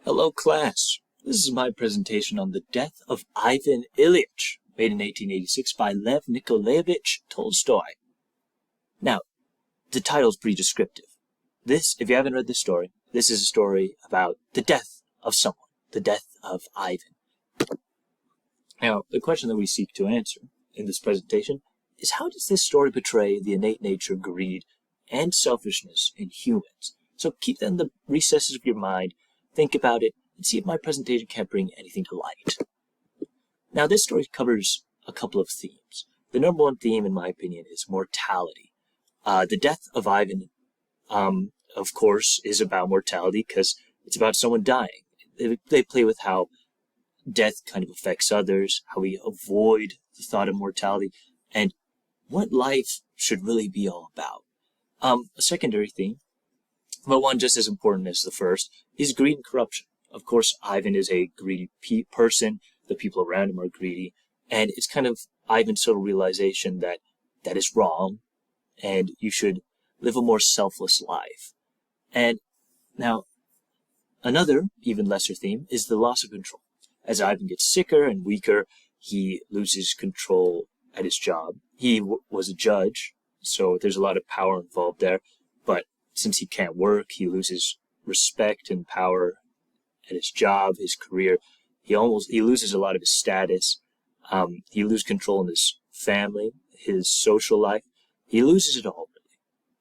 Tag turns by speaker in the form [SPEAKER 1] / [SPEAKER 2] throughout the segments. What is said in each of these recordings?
[SPEAKER 1] Hello class, this is my presentation on the death of Ivan Ilyich, made in 1886 by Lev Nikolaevich Tolstoy. Now, the title's pretty descriptive. This, if you haven't read the story, this is a story about the death of someone, the death of Ivan. Now, the question that we seek to answer in this presentation is, how does this story portray the innate nature of greed and selfishness in humans? So keep that in the recesses of your mind, think about it, and see if my presentation can't bring anything to light. Now, this story covers a couple of themes. The number one theme, in my opinion, is mortality. The death of Ivan, of course, is about mortality because it's about someone dying. They play with how death kind of affects others, how we avoid the thought of mortality, and what life should really be all about. A secondary theme, but one just as important as the first, is greed and corruption. Of course, Ivan is a greedy person. The people around him are greedy. And it's kind of Ivan's sort of realization that that is wrong and you should live a more selfless life. And now, another, even lesser theme, is the loss of control. As Ivan gets sicker and weaker, he loses control at his job. He was a judge, so there's a lot of power involved there. But since he can't work, he loses respect and power at his job, his career. He loses a lot of his status. He loses control in his family, his social life. He loses it all,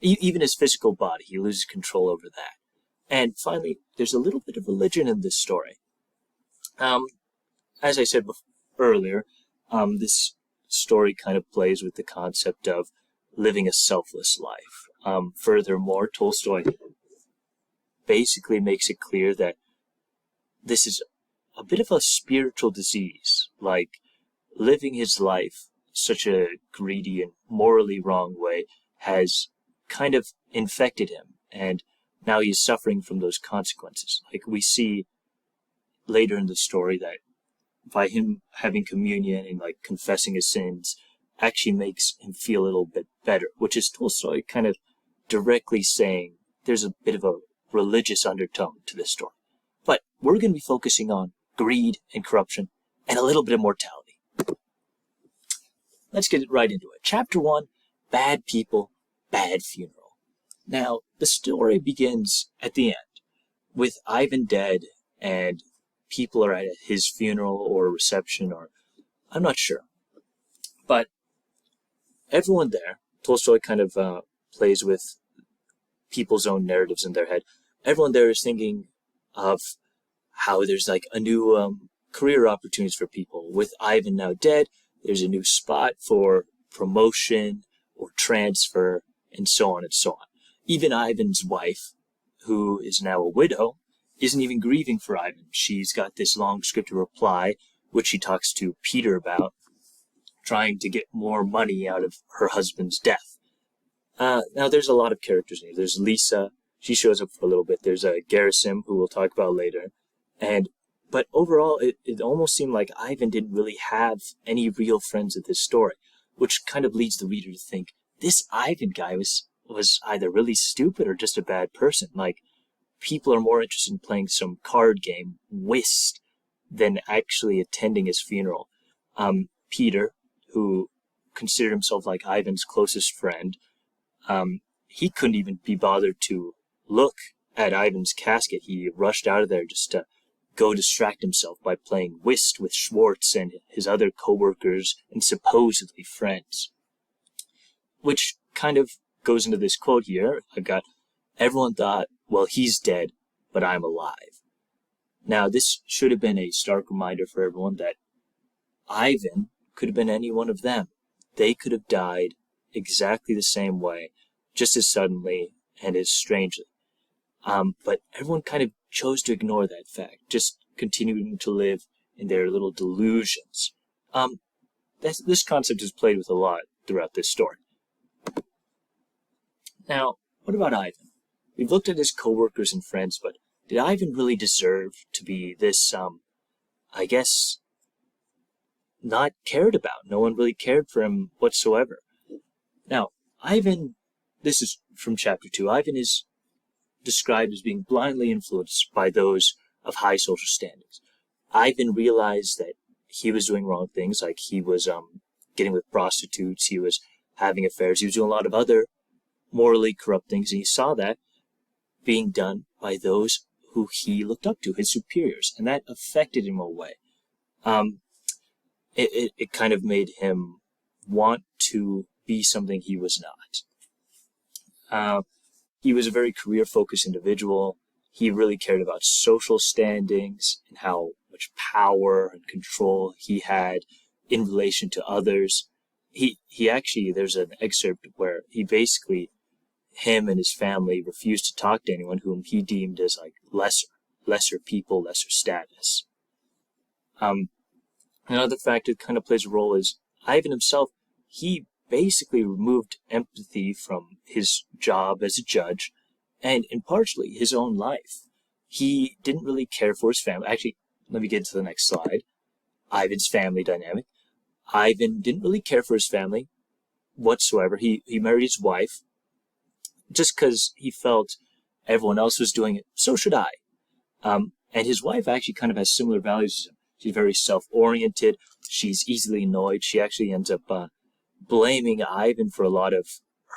[SPEAKER 1] really. Even his physical body, he loses control over that. And finally, there's a little bit of religion in this story. As I said earlier, this story kind of plays with the concept of living a selfless life. Furthermore, Tolstoy basically makes it clear that this is a bit of a spiritual disease, like living his life such a greedy and morally wrong way has kind of infected him, and now he's suffering from those consequences. Like we see later in the story that by him having communion and like confessing his sins actually makes him feel a little bit better, which is Tolstoy kind of directly saying there's a bit of a religious undertone to this story. But we're going to be focusing on greed and corruption and a little bit of mortality. Let's get right into it. Chapter 1, Bad People, Bad Funeral. Now, the story begins at the end with Ivan dead and people are at his funeral or reception, or I'm not sure. But everyone there, Tolstoy kind of plays with people's own narratives in their head. Everyone there is thinking of how there's like a new career opportunities for people. With Ivan now dead, there's a new spot for promotion or transfer and so on and so on. Even Ivan's wife, who is now a widow, isn't even grieving for Ivan. She's got this long scripted reply, which she talks to Peter about, trying to get more money out of her husband's death. Now, there's a lot of characters in here. There's Lisa. She shows up for a little bit. There's Gerasim, who we'll talk about later. But overall, it almost seemed like Ivan didn't really have any real friends at this story, which kind of leads the reader to think this Ivan guy was either really stupid or just a bad person. Like, people are more interested in playing some card game, whist, than actually attending his funeral. Peter, who considered himself like Ivan's closest friend, he couldn't even be bothered to look at Ivan's casket. He rushed out of there just to go distract himself by playing whist with Schwartz and his other co-workers and supposedly friends. Which kind of goes into this quote here. I've got, everyone thought, well, he's dead, but I'm alive. Now, this should have been a stark reminder for everyone that Ivan could have been any one of them. They could have died exactly the same way, just as suddenly and as strangely. But everyone kind of chose to ignore that fact, just continuing to live in their little delusions. This concept is played with a lot throughout this story. Now, what about Ivan? We've looked at his co-workers and friends, but did Ivan really deserve to be this, I guess, not cared about? No one really cared for him whatsoever. Now, Ivan, this is from chapter 2, Ivan is described as being blindly influenced by those of high social standings. Ivan realized that he was doing wrong things, like he was getting with prostitutes, he was having affairs, he was doing a lot of other morally corrupt things, and he saw that being done by those who he looked up to, his superiors, and that affected him in a way. It kind of made him want to be something he was not. He was a very career-focused individual. He really cared about social standings and how much power and control he had in relation to others. He actually, there's an excerpt where he basically, him and his family refused to talk to anyone whom he deemed as like lesser people, lesser status. Another factor that kind of plays a role is Ivan himself. He basically removed empathy from his job as a judge and partially his own life. He didn't really care for his family. Actually, let me get to the next slide. Ivan's family dynamic. Ivan didn't really care for his family whatsoever. He married his wife just because he felt everyone else was doing it, so should I. And his wife actually kind of has similar values as him. She's very self-oriented. She's easily annoyed. She actually ends up blaming Ivan for a lot of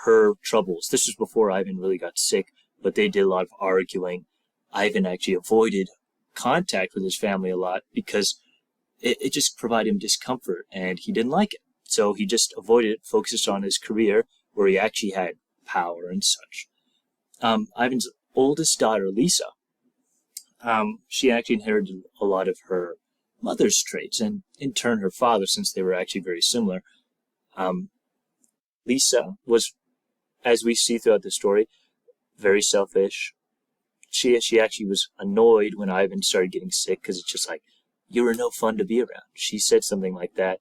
[SPEAKER 1] her troubles. This was before Ivan really got sick, but they did a lot of arguing. Ivan actually avoided contact with his family a lot because it just provided him discomfort, and he didn't like it. So he just avoided it, focused on his career, where he actually had power and such. Ivan's oldest daughter, Lisa, she actually inherited a lot of her mother's traits, and in turn her father, since they were actually very similar. Lisa was, as we see throughout the story, very selfish. She actually was annoyed when Ivan started getting sick because it's just like, you were no fun to be around. She said something like that,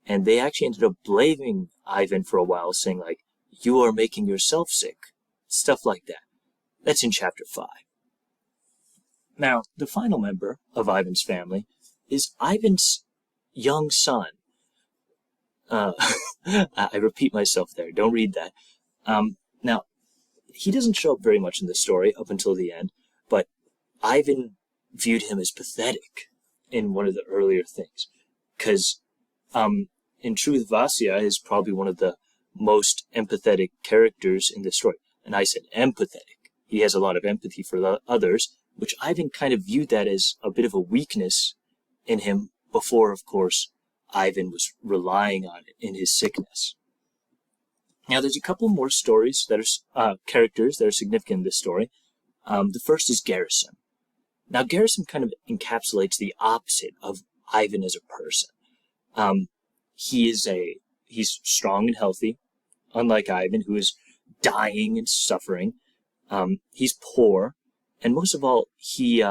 [SPEAKER 1] and they actually ended up blaming Ivan for a while, saying like, you are making yourself sick. Stuff like that. That's in chapter 5. Now, the final member of Ivan's family is Ivan's young son. I repeat myself there. Don't read that. Now, he doesn't show up very much in the story up until the end, but Ivan viewed him as pathetic in one of the earlier things. Because, in truth, Vasya is probably one of the most empathetic characters in the story. And I said empathetic. He has a lot of empathy for the others, which Ivan kind of viewed that as a bit of a weakness in him before, of course, Ivan was relying on it in his sickness. Now, there's a couple more stories that are characters that are significant in this story. The first is Garrison. Now, Garrison kind of encapsulates the opposite of Ivan as a person. He's strong and healthy, unlike Ivan, who is dying and suffering. He's poor, and most of all, he's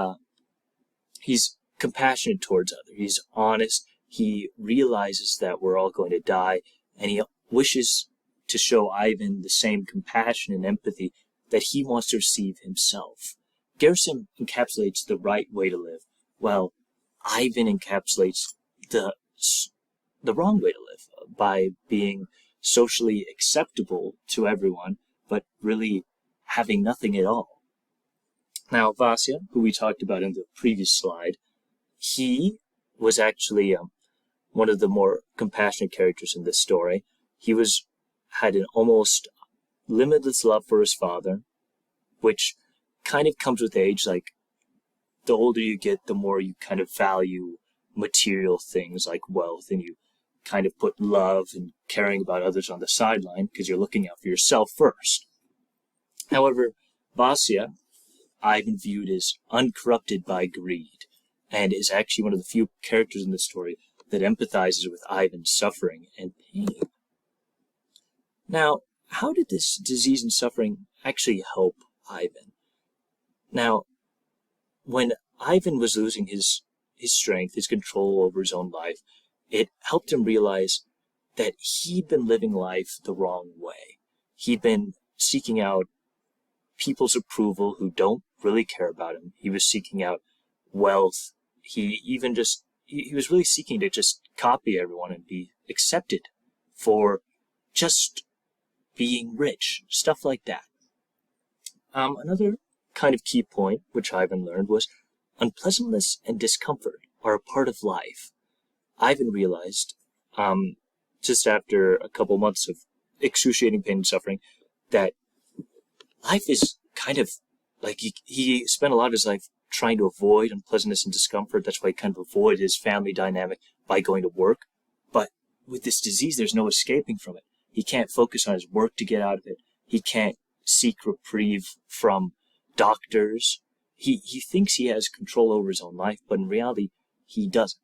[SPEAKER 1] compassionate towards others. He's honest. He realizes that we're all going to die, and he wishes to show Ivan the same compassion and empathy that he wants to receive himself. Garrison encapsulates the right way to live, while Ivan encapsulates the wrong way to live by being socially acceptable to everyone, but really having nothing at all. Now, Vasya, who we talked about in the previous slide, he was actually one of the more compassionate characters in this story. He had an almost limitless love for his father, which kind of comes with age. Like, the older you get, the more you kind of value material things like wealth, and you kind of put love and caring about others on the sideline because you're looking out for yourself first. However, Vasya, Ivan viewed as uncorrupted by greed, and is actually one of the few characters in the story that empathizes with Ivan's suffering and pain. Now, how did this disease and suffering actually help Ivan? Now, when Ivan was losing his strength, his control over his own life, it helped him realize that he'd been living life the wrong way. He'd been seeking out people's approval who don't really care about him. He was seeking out wealth. He was really seeking to just copy everyone and be accepted for just being rich, stuff like that. Another kind of key point, which Ivan learned, was unpleasantness and discomfort are a part of life. Ivan realized, just after a couple months of excruciating pain and suffering, that life is kind of like he spent a lot of his life trying to avoid unpleasantness and discomfort. That's why he kind of avoided his family dynamic by going to work. But with this disease, there's no escaping from it. He can't focus on his work to get out of it. He can't seek reprieve from doctors. He thinks he has control over his own life, but in reality, he doesn't.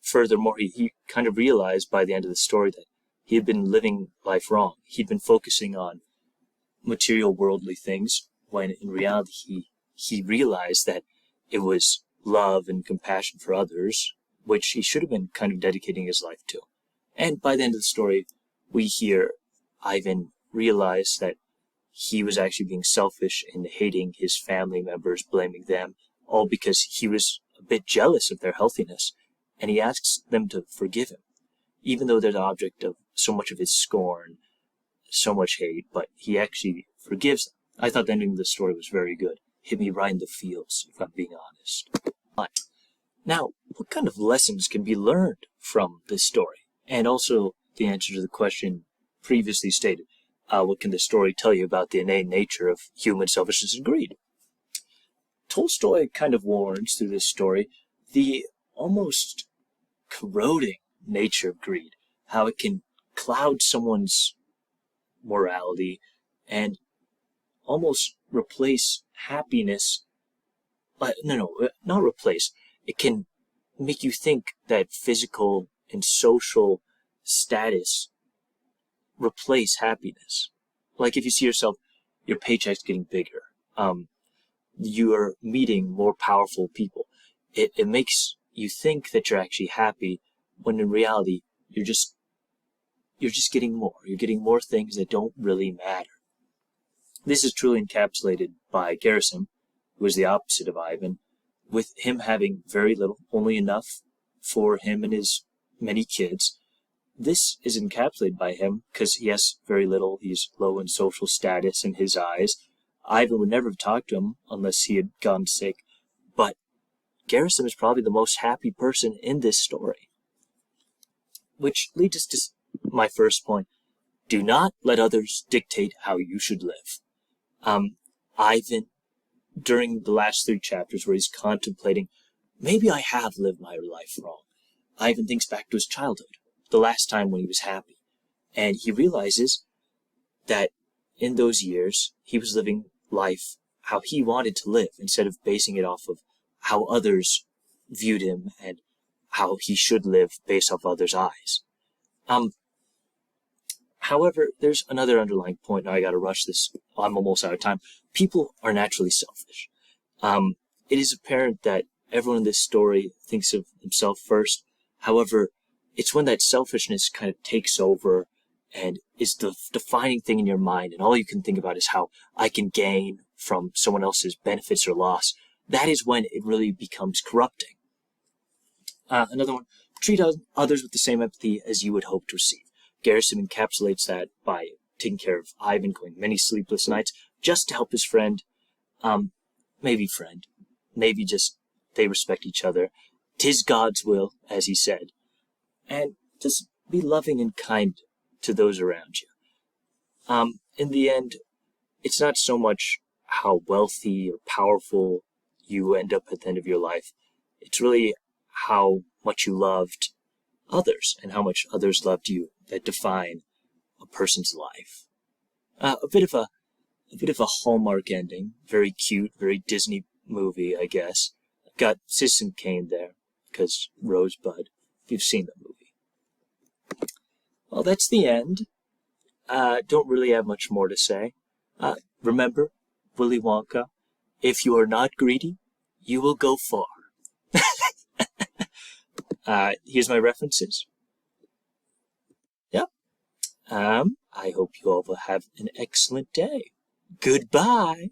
[SPEAKER 1] Furthermore, he kind of realized by the end of the story that he had been living life wrong. He'd been focusing on material worldly things, when in reality he realized that it was love and compassion for others, which he should have been kind of dedicating his life to. And by the end of the story, we hear Ivan realize that he was actually being selfish in hating his family members, blaming them, all because he was a bit jealous of their healthiness, and he asks them to forgive him, even though they're the object of so much of his scorn, so much hate, but he actually forgives them. I thought the ending of the story was very good. Hit me right in the feels, if I'm being honest. Now, what kind of lessons can be learned from this story? And also the answer to the question previously stated, what can the story tell you about the innate nature of human selfishness and greed? Tolstoy kind of warns through this story the almost corroding nature of greed, how it can cloud someone's morality and almost replace happiness. Not replace. It can make you think that physical and social status replace happiness. Like if you see yourself, your paycheck's getting bigger. You're meeting more powerful people. It makes you think that you're actually happy, when in reality, you're just getting more. You're getting more things that don't really matter. This is truly encapsulated by Gerasim, who is the opposite of Ivan, with him having very little, only enough for him and his many kids. This is encapsulated by him because he has very little. He's low in social status in his eyes. Ivan would never have talked to him unless he had gone sick. But Gerasim is probably the most happy person in this story. Which leads us to my first point. Do not let others dictate how you should live. Ivan, during the last 3 chapters where he's contemplating, maybe I have lived my life wrong, Ivan thinks back to his childhood, the last time when he was happy. And he realizes that in those years, he was living life how he wanted to live, instead of basing it off of how others viewed him and how he should live based off others' eyes. However, there's another underlying point. Now I gotta rush this. I'm almost out of time. People are naturally selfish. It is apparent that everyone in this story thinks of himself first. However, it's when that selfishness kind of takes over and is the defining thing in your mind, and all you can think about is how I can gain from someone else's benefits or loss. That is when it really becomes corrupting. Another one, treat others with the same empathy as you would hope to receive. Gerasim encapsulates that by taking care of Ivan, going many sleepless nights, just to help his friend. Maybe just they respect each other. 'Tis God's will, as he said. And just be loving and kind to those around you. In the end, it's not so much how wealthy or powerful you end up at the end of your life. It's really how much you loved others and how much others loved you that define a person's life. A bit of a Hallmark ending, very cute, very Disney movie, I guess. Got Citizen Kane there because Rosebud. If you've seen the movie. Well, that's the end. Don't really have much more to say. Remember, Willy Wonka, if you are not greedy, you will go far. Here's my references. Yep. I hope you all will have an excellent day. Goodbye.